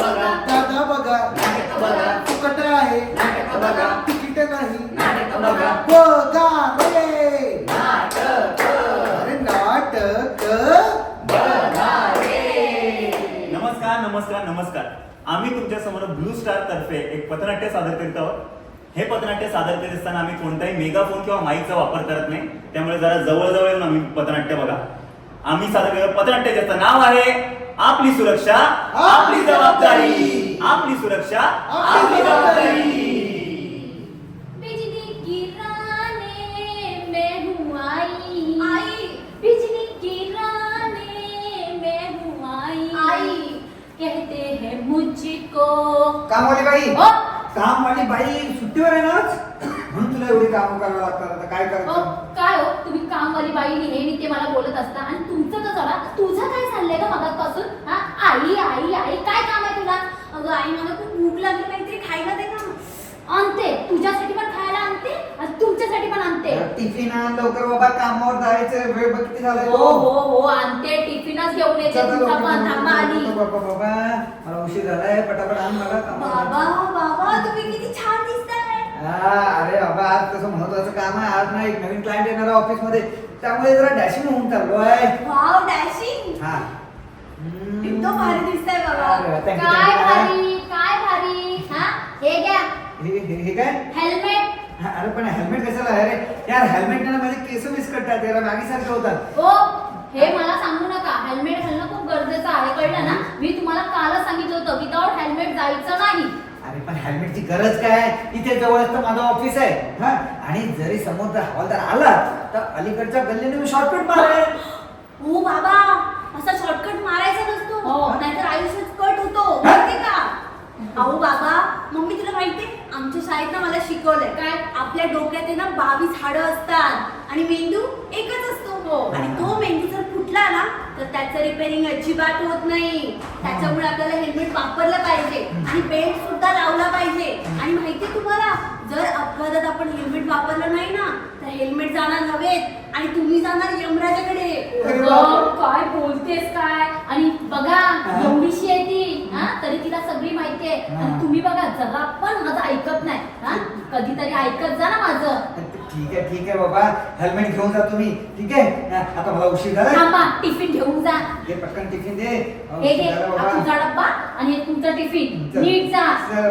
दादा बघा फुकट आहे तिकीट नाही बघा रे अरे नाटक नमस्कार नमस्कार नमस्कार. आम्ही तुमच्या समोर ब्लू स्टार तर्फे एक पथनाट्य सादर करीत आहोत. हे पथनाट्य सादर करीत असताना आम्ही कोणताही मेगाफोन किंवा माईकचा वापर करत नाही, त्यामुळे जरा जवळ येऊन आम्ही पथनाट्य बघा. आम्ही सादर केलेलं पथनाट्य ज्याचं नाव आहे आपली सुरक्षा आपली जबाबदारी. आपली सुरक्षा आपली जबाबदारी. बिजली गिराने मैं हूँ आई बिजली गिराने मैं हूँ आई कहते हैं मुझको कामवाली बाई ओ कामवाली बाई सुट्टीवर आहे ना आज? म्हणून तुला एवढी कामं करावं लागतात. आता काय ओ, करायचं? काय हो तुम्ही कामवाली बाई नेहमी ते मला बोलत असता आणि तुमचं तर चला तुझं काय चाललंय का मगाचपासून? हा आई आई आई काय काम आहे तुला? अगं आई मला खूप भूक लागली, काहीतरी खायला दे ना. आणते तुझ्यासाठी पण खायला आणते आणि तुमच्यासाठी पण आणते. टिफिन आण लवकर बाबा, कामावर जायचं. वेळ बघ किती झालाय. हो हो हो आणते टिफिनच घेऊन येते. तुमचा पण थांबा आली. बाबा बाबा मला उशीर झालाय, पटापट आण मला कामावर. बाबा बाबा तुम्ही किती छान दिसताय. अरे बाबा आज तसं महत्वाचं काम आहे. आज ना एक नवीन क्लायंट येणार आहे ऑफिस मध्ये, त्यामुळे जरा डॅशिंग होऊन चाललोय. वाव डॅशिंग हा एकदम भारी दिसताय बाबा. अरे, thank you, काय thank you. भारी काय भारी. हा हे घ्या हे काय? हेल्मेट. अरे पण हेल्मेट कशाला आहे रे यार? हेल्मेटने माझे केस विस्कटतात, त्याला मागीसारखे होतात. हो हे मला सांगू नका. हेल्मेट घालणं खूप गरजेचं आहे, कळलं ना? मी तुम्हाला कालच सांगितलं होतं विदाउट हेल्मेट जायचं नाही. अरे पण हेल्मेटची गरज काय? इथे जवळच तर माझं ऑफिस आहे. हा आणि जरी समोर हवालदार आला तर अलीकडच्या गल्लीने मी शॉर्टकट मारेन. हो बाबा असा शॉर्टकट मारायचा नसतो, हो. नाहीतर आयुष्यात कट होतो माहिती का? अहो बाबा मम्मी तुला माहितीये आमच्या शाळेत ना मला शिकवलंय काय आपल्या डोक्यात आहे ना 22 हाडं असतात आणि मेंदू एकच असतो. आणि तो मेंदू जर फुटला ना तर त्याचं रिपेअरिंग अजिबात होत नाही. त्याच्यामुळे आपल्याला हेल्मेट वापरलं पाहिजे आणि बेल्ट सुद्धा लावला पाहिजे. आणि माहितीये तुम्हाला जर अपघातात आपण हेल्मेट वापरलं नाही ना तर हेल्मेट जाणार हवेत आणि तुम्ही जाणार यमराजाकडे. अगं, काय बोलतेस काय? आणि बघा एवढीशी आहे ती हा तरी तिला सगळी माहिती आहे. आणि तुम्ही बघा जरा पण माझं ऐकत नाही. हा कधीतरी ऐकत जा ना माझं. ठीक आहे बाबा, हेल्मेट घेऊन जा तुम्ही. ठीक आहे आता मला उशीर झाला. थांबा टिफिन घेऊन जा. हे पटकन टिफिन दे. हे घे हा तुझा डब्बा आणि हे तुमचं टिफिन. नीट जा.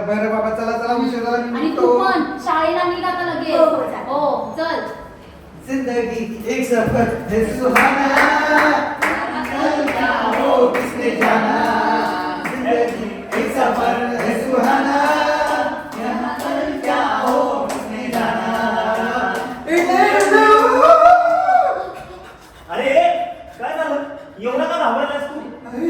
बरं बाबा चला उशीर झाला. मी आणि निघतो. तू पण शाळेला निघा आता लगेच. हो, चालेल. हो चल. जिंदगी एक सफर है सुहाना, कल क्या हो किसने जाना. जिंदगी एक सफर है सुहाना, यहाँ कल क्या हो किसने जाना. अरे काय झालं? एवढा का घाबरलास तू?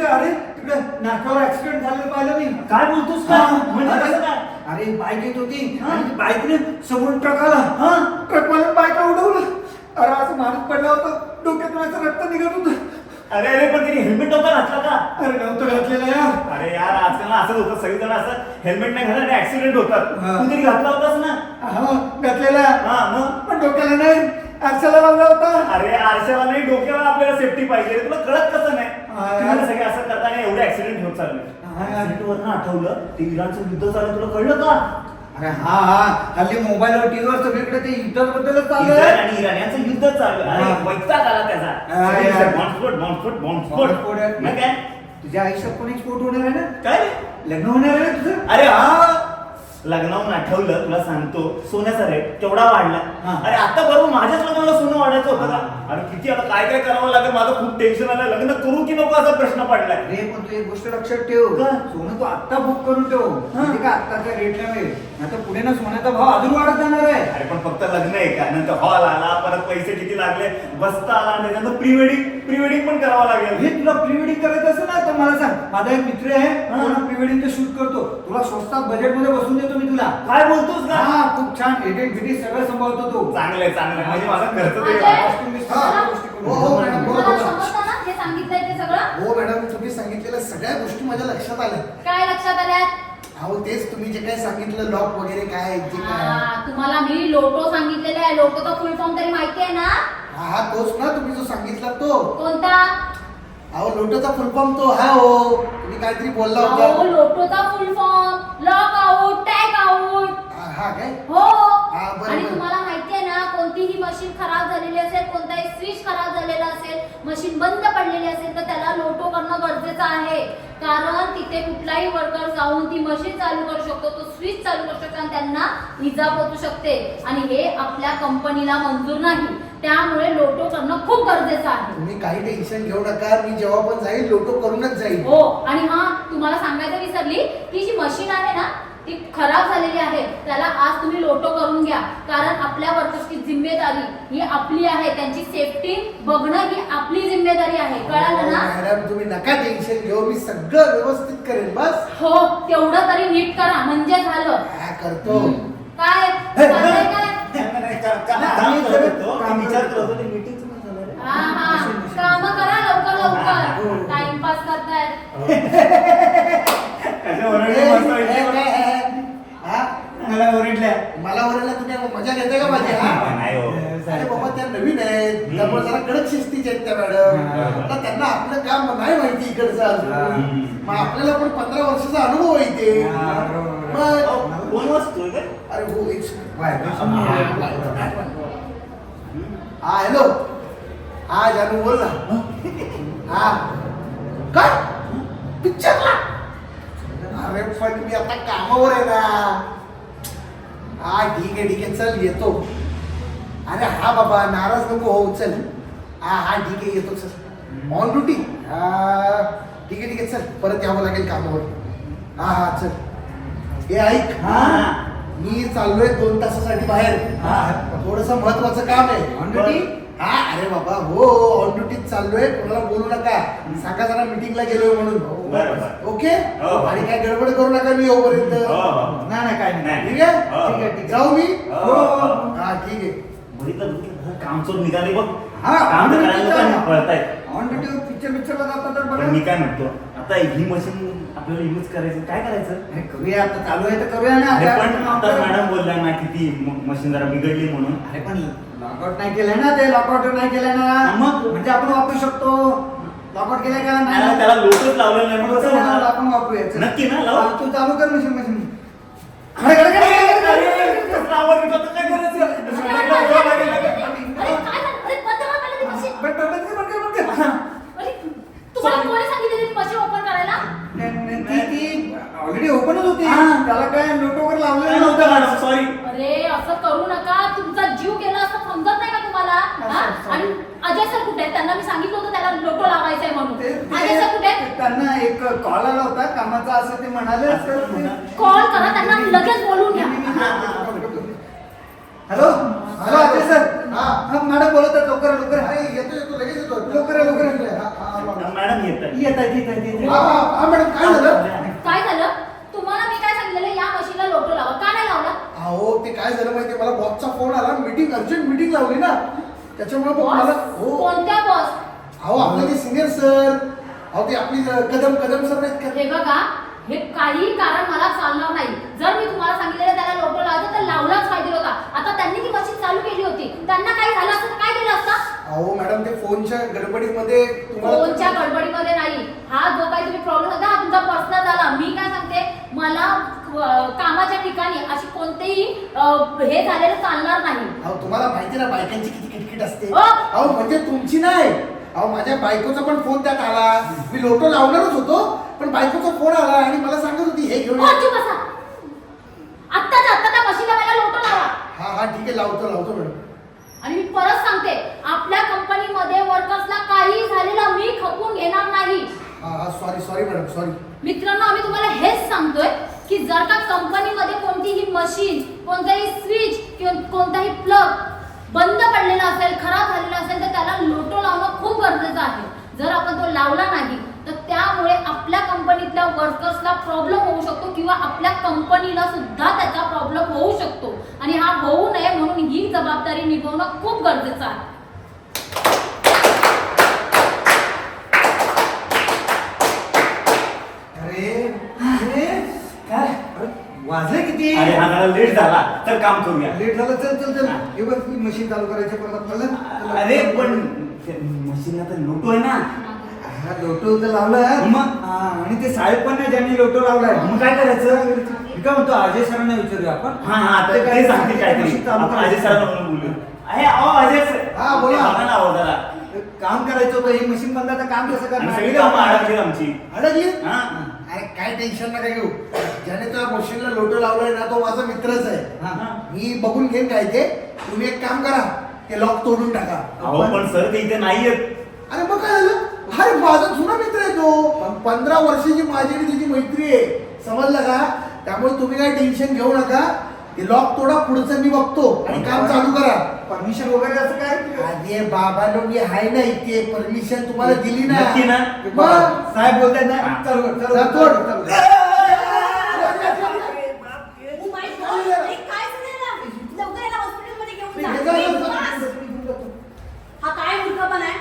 अरे तिकडे नाक्यावर ऍक्सिडेंट झालं पाहिलं मी. काय बोलतोस का? म्हणजे कसं काय? अरे बाईक येत होती आणि बाईकने समोर ट्रक आला. ट्रकवाल्याने बाईक उडवलं. अरे असं माणूस पडला होता, डोक्यातून असं रक्त निघत होतं. अरे पण तिने हेल्मेट नव्हता घातला का? अरे नव्हतं घातलेलं यार. अरे यार आजकाल ना असंच होतं, सगळीजण असं हेल्मेट नाही घालत आणि ऍक्सिडेंट होतात. हा. तू तरी घातला होतास ना? हा घातलेला. हा मग पण डोक्याला नाही, आरशाला लावला होता. अरे आरशाला नाही डोक्याला आपल्याला सेफ्टी पाहिजे. तुला कळत कसं नाही? हा. तुम्हाला सगळे असं करताना एवढे ऍक्सिडेंट होत चालले. हा. ऍक्सिडेंट वरनं आठवलं ते इराणचं युद्ध चाललं, तुला कळलं का? अरे हा हल्ली मोबाईलवर टीव्हीवर सगळीकडे ते युद्धाबद्दलच चालू इस्रायल आहे. आणि इराण यांचं युद्ध चालू आहे. हा. अरे वैताग आला त्याचा. अरे यार. बॉम्बस्फोट बॉम्बस्फोट आहे. मग काय? तुझ्या आयुष्यात पण एक स्फोट होणार आहे ना? काय रे? लग्न होणार आहे ना तुझं? अरे हा लग्नावरून आठवलं, तुला सांगतो सोन्याचा रेट केवढा वाढला. हा. अरे आता बरोबर माझ्याच लग्नाला सोनं वाढायचं होतं का? अरे किती आता काय करावं लागेल, माझं खूप टेन्शन आलं. लग्न करू की नको असा प्रश्न पडलाय. अरे पण तू एक गोष्ट लक्षात ठेव, काय? सोनं तू आत्ता बुक करून ठेव. म्हणजे का आत्ताच्या रेटला मिळेल, आता पुढे ना सोन्याचा भाव अजून वाढत जाणार आहे. अरे पण फक्त लग्न आहे का? नंतर हॉल आला, परत पैसे किती लागले, बसता आला, आणि त्यानंतर प्री वेडिंग पण करावं लागेल. हे तुला प्री वेडिंग करायचं असेल ना तर मला सांग, माझा एक मित्र आहे प्री वेडिंग शूट करतो. तुला स्वस्तात बजेट मध्ये बसून देतो मी तुला. काय बोलतोस का? हा खूप छान एडिट बिडिट सगळं सांभाळतो तो. चांगलंय म्हणजे माझा खर्च अजय, हो, हो, मॅडम, हो, तुम्हाला हो. समजतं ना हे सांगितलंय ते सगळं? हो मॅडम, तुम्ही सांगितलेल्या सगळ्या गोष्टी माझ्या लक्षात आल्या. काय लक्षात आल्यात? अहो तेच तुम्ही जे काय सांगितलं लॉक वगैरे काय जे काय. हा, तुम्हाला मी लोटो सांगितलेला आहे. लोटोचा फुल फॉर्म तरी माहिती आहे ना? हा तोच ना तुम्ही जो सांगितला तो. कोणता? अहो लोटोचा फुल फॉर्म तो हा हो. तुम्ही तुम्ही काहीतरी बोलला अहो होता. लोटोचा full form lock out tag out. हा काय? हो बरोबर. आणि तुम्हाला माहितीये ना कोणतीही मशीन खराब झालेली असेल कोणताही स्विच खराब झालेला असेल मशीन बंद पडलेली असेल तर त्याला लोटो करणं गरजेचं आहे कारण तिथे कुठलाही वर्कर जाऊन ती मशीन चालू करू शकतो तो स्विच चालू करू शकतो आणि त्यांना इजा पोहोचू शकते आणि हे आपल्या कंपनीला मंजूर नाही त्यामुळे लोटो करणं खूप गरजेचं आहे. तुम्ही काही टेन्शन घेऊ नका मी जेव्हा पण जाईल लोटो करूनच जाईल. हो आणि हा तुम्हाला सांगायचं विसरली की जी मशीन आहे ना ती खराब झालेली आहे त्याला आज तुम्ही लोटो करून घ्या कारण आपल्या वर्कर्सची जिम्मेदारी ही आपली आहे त्यांची सेफ्टी बघणं ही आपली जिम्मेदारी आहे कळालं ना. मॅडम तुम्ही नका टेन्शन घेऊ मी सगळं व्यवस्थित करेन बस. हो तेवढं तरी नीट करा म्हणजे झालं. हा करतो. काय चाललंय काय हा हा काम करा लवकर लवकर टाइमपास करतायत. हा? मला ओरडल्या. मला ओरडला तुम्ही मजा घेताय का माझी? हा? नाही हो. अरे बाबा त्या नवीन आहेत त्यामुळे जरा कडक शिस्तीचे आहेत त्या मॅडम. आता त्यांना आपलं काम नाही माहिती इकडचं अजून मग आपल्याला पण 15 वर्षाचा अनुभव आहे ते. मग कोण वाचतोय काय? अरे हो एक व्हायब्रेशन हा हॅलो हा जानू बोल ना. हा काय पिक्चरला? अरे पण मी आता कामावर आहे ना. हा ठीक आहे चल येतो. अरे हा बाबा नाराज नको हो चल. हा ठीक आहे येतो चल ऑन ड्युटी. ठीक आहे चल परत यावं लागेल कामावर. हा चल. हे ऐक मी चाललोय 2 तासासाठी बाहेर. थोडस महत्वाचं काम आहे. On duty? हा अरे बाबा हो ऑन ड्युटीत चाललोय कोणाला बोलू नका सांगा जरा मीटिंगला गेलोय म्हणून. बरं. ओके हो. आणि काय गडबड करू नका मी येऊपर्यंत. नाही काय नाही. ठीक आहे हो. ठीक आहे जाऊ मी. हो. हा ठीक आहे. बघितलं काम चोर निघाले बघ. हा, काम तर on करायला duty लोकांना पळतायत. ऑन ड्युटी पिक्चरला जातात तर पण बघा. मी काय म्हणतो आता ही मशीन आपल्याला यूज करायचं काय करायचं? अरे करूया आता चालू आहे तर करूया ना. अरे पण आता मॅडम बोलल्या ना की ती मशीन जरा बिघडली म्हणून. अरे पण लॉकआउट नाही केलंय ना ते. लॉकआउट नाही केलंय ना मग? म्हणजे आपण वापरू शकतो. लॉकआउट केलंय का त्याला त्याला लोकच लावलेलं नाही म्हणून कसं चला, होणार? आपण वापरूया चल. नक्की ना लाव. तू चालू कर मशीन. अरे, कसं आवाज येतो तर काय करायचं? अरे काय झालं? अरे बंद करा पहिलं ती मशीन. अरे तुम्हाला कोणी सांगितलं ती मशीन ओपन करायला? ती ऑलरेडी ओपनच होती. त्याला काय नोट वगैरे लावलेलं काय नव्हतं नव्हतं मॅडम सॉरी. अरे असं करू नका तुमचा जीव गेला असं समजत नाही का तुम्हाला हा? आणि अजय सर कुठे आहेत? त्यांना मी सांगितलं होतं त्याला लोटो लावायचा आहे म्हणून. अजय सर कुठे आहेत? त्यांना एक कॉल आला होता कामाचा असं ते म्हणाले. कॉल करा त्यांना लगेच बोलून घ्या. Hello hello Ajay sir. हा. मॅडम बोलत आहेत लवकर लवकर. अरे येतो लगेच येतो. लवकर मॅडम येत आहे. येत आहे. हा मॅडम काय झालं? काय झालं तुम्हाला मी काय सांगितलेलं या मशीनला लोटो लावा का नाही लावला? अहो ते काय झालं माहितीये मला बॉसचा फोन आला मीटिंग अर्जंट मीटिंग लावली ना त्याच्यामुळे मग मला बॉस हो कोणत्या बॉस? अहो आपले ते सिनियर सर अहो ते आपली कदम सर नाहीत का? हे बघा हे काही कारण मला चालणार नाही. जर मी तुम्हाला सांगितलेलं त्याला लोटो लावायचं तर लावलाच पाहिजे होता. आता त्यांनी ती मशीन चालू केली होती त्यांना काही झालं असतं तर काय केलं असतं? अहो मॅडम ते फोनच्या गडबडीमध्ये फोनच्या गडबडीमध्ये नाही. हा जो काही तुम्ही प्रॉब्लेम होता हा तुमचा पर्सनल झाला. मी काय सांगते मला कामाच्या ठिकाणी अशी कोणतेही हे झालेलं चालणार नाही. अहो तुम्हाला माहिती ना बायकांची किती किटकिट असते. हो. अहो म्हणजे तुमची नाही अहो माझ्या बायकोचा पण फोन त्यात आला. मी लोटो लावणारच होतो पण बायकोचा फोन आला आणि मला सांगत होती हे घेऊन हो, चुप बसा. आत्ताच्या आत्ता त्या मशीनला मला लोटो लावा. हा ठीक आहे लावतो मॅडम. आणि मी परत सांगते आपल्या कंपनीमध्ये वर्कर्सला काही झालेलं मी खपून घेणार नाही. हा सॉरी मॅडम सॉरी. मित्रांनो आम्ही तुम्हाला हेच सांगतोय की जर का कंपनीमध्ये कोणतीही मशीन कोणताही स्विच किंवा कोणताही प्लग बंद पडलेला असेल खराब झालेला असेल तर त्याला लोटो लावणं खूप गरजेचं आहे. जर आपण तो लावला नाही तर त्यामुळे आपल्या कंपनीतल्या वर्कर्सला प्रॉब्लेम होऊ शकतो किंवा आपल्या कंपनीला सुद्धा त्याचा प्रॉब्लेम होऊ शकतो आणि हा होऊ नये म्हणून ही जबाबदारी निभवणं खूप गरजेचं आहे. काय वाजले किती? अरे हा जरा लेट झाला तर काम करूया. लेट झालं चल हे बघ मशीन चालू करायची परत आपल्याला. अरे पण मशीन आता लोटो आहे ना. हा लोटो तर लावला मग? आणि ते साहेब पण नाही ज्यांनी लोटो लावलाय. मग काय करायचं? मी काय म्हणतो अजय सरांना विचारूया आपण. हा आता ते सांगतील काहीतरी मशीन चालू आपण करायचं. अजय सरांना म्हणून बोलू. अजय सर हा, बोला. बघा ना अहो जरा. काम करायचं होतं ही मशीन बंद, आता काम कसं आणि करणार? सगळी कामं अडकली आमची. अडकली हा अरे काय टेन्शन नका घेऊ. ज्याने त्या मशीनला लोटो लावलाय ना तो माझा मित्रच आहे. हा. मी बघून घेईन काय ते. तुम्ही एक काम करा, ते लॉक तोडून टाका. अहो पण सर ते इथे नाहीयेत. अरे मग काय झालं? अरे माझा जुना मित्र आहे तो. 15 वर्षाची माझी आणि त्याची मैत्री आहे, समजलं का? त्यामुळे तुम्ही काय टेन्शन घेऊ नका. ते लॉक तोडा, पुढचं मी बघतो आणि काम चालू करा. परमिशन वगैरे असं काय? अरे बाबा मी आहे ना इथे, परमिशन तुम्हाला दिली ना. नक्की ना? मग साहेब बोलतायत ना, हा. चालू कर, चला, चालू तोड. कर, चालू कर. Oh my God! अरे काय झालं? लवकर याला हॉस्पिटलमध्ये घेऊन जा. हा काय मूर्खपणा आहे?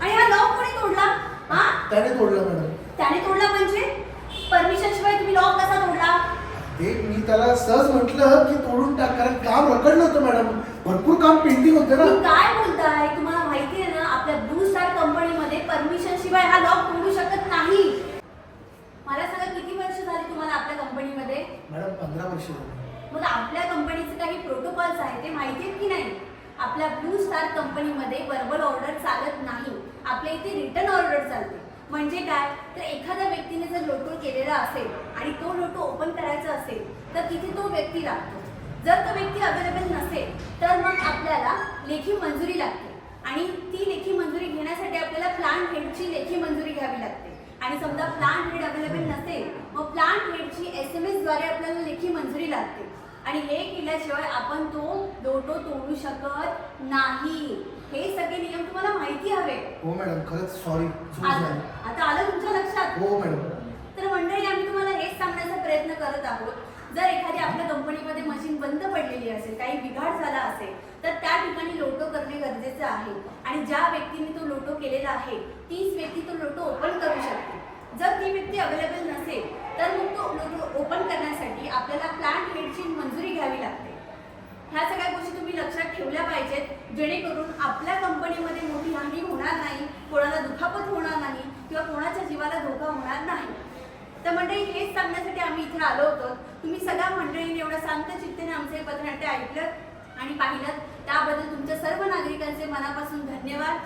आणि हा लॉक कोणी तोडला? हा? त्याने तोडलं मॅडम. त्याने तोडला म्हणजे? परमिशन शिवाय तुम्ही लॉक कसा तोडला? ते मी त्याला सहज म्हटलं की तोडून टाक, कारण काम रखडलं होतं मॅडम. भरपूर काम पेंडिंग होतं ना. तुम्ही काय बोलताय? तुम्हाला माहिती आहे ना आपल्या ब्लू स्टार कंपनीमध्ये परमिशन शिवाय हा लॉक तोडू शकत नाही. मला सांगा किती वर्ष झाली तुम्हाला आपल्या कंपनीमध्ये? मॅडम 15 वर्ष झाली. मग आपल्या कंपनीचे काही प्रोटोकॉल्स आहेत ते माहिती आहेत की नाही? आपल्या ब्लू स्टार कंपनीमध्ये वर्बल ऑर्डर चालत नाही. आपल्या इथे रिटर्न ऑर्डर चालते. म्हणजे काय तर एखाद्या व्यक्तीने जर लोटो केलेला असेल आणि तो लोटो ओपन करायचा असेल तर तिथे तो व्यक्ती लागतो. जर तो व्यक्ती अवेलेबल नसेल तर मग आपल्याला लेखी मंजुरी लागते आणि ती लेखी मंजुरी घेण्यासाठी आपल्याला प्लांट हेडची लेखी मंजुरी घ्यावी लागते. आणि समजा प्लांट हेड अवेलेबल नसेल मग प्लांट हेडची SMS द्वारे आपल्याला लेखी मंजुरी लागते. आणि हे केल्याशिवाय आपण तो लोटो तोडू शकत नाही. हे सगळे नियम तुम्हाला माहिती हवे. हो मॅडम, खरंच सॉरी, चूक झाली. आता आलं तुमच्या लक्षात? हो मॅडम. तर मंडळी आम्ही तुम्हाला हेच सांगण्याचा प्रयत्न करत आहोत. जर एखादी आपल्या कंपनीमध्ये मशीन बंद पडलेली असेल, काही बिघाड झाला असेल तर त्या ठिकाणी लोटो करणे गरजेचं आहे. आणि ज्या व्यक्तीने तो लोटो केलेला आहे तीच व्यक्ती तो लोटो ओपन करू शकते. जर ती व्यक्ती अवेलेबल नसेल तर मग तो लोटो ओपन करण्यासाठी आपल्याला प्लांट हेडची मंजुरी घ्यावी लागते. ह्या सगळ्या गोष्टी तुम्ही लक्षात ठेवल्या पाहिजेत, जेणेकरून आपल्या कंपनीमध्ये मोठी हानी होणार नाही, कोणाला दुखापत होणार नाही किंवा कोणाच्या जीवाला धोका होणार नाही. तर मंडळी हेच सांगण्यासाठी आम्ही इथे आलो होतो. तुम्ही सगळ्या मंडळीने एवढं शांत चित्तेने आमचे पथनाट्य ऐकलं आणि पाहिलं त्याबद्दल तुमच्या सर्व नागरिकांचे मनापासून धन्यवाद.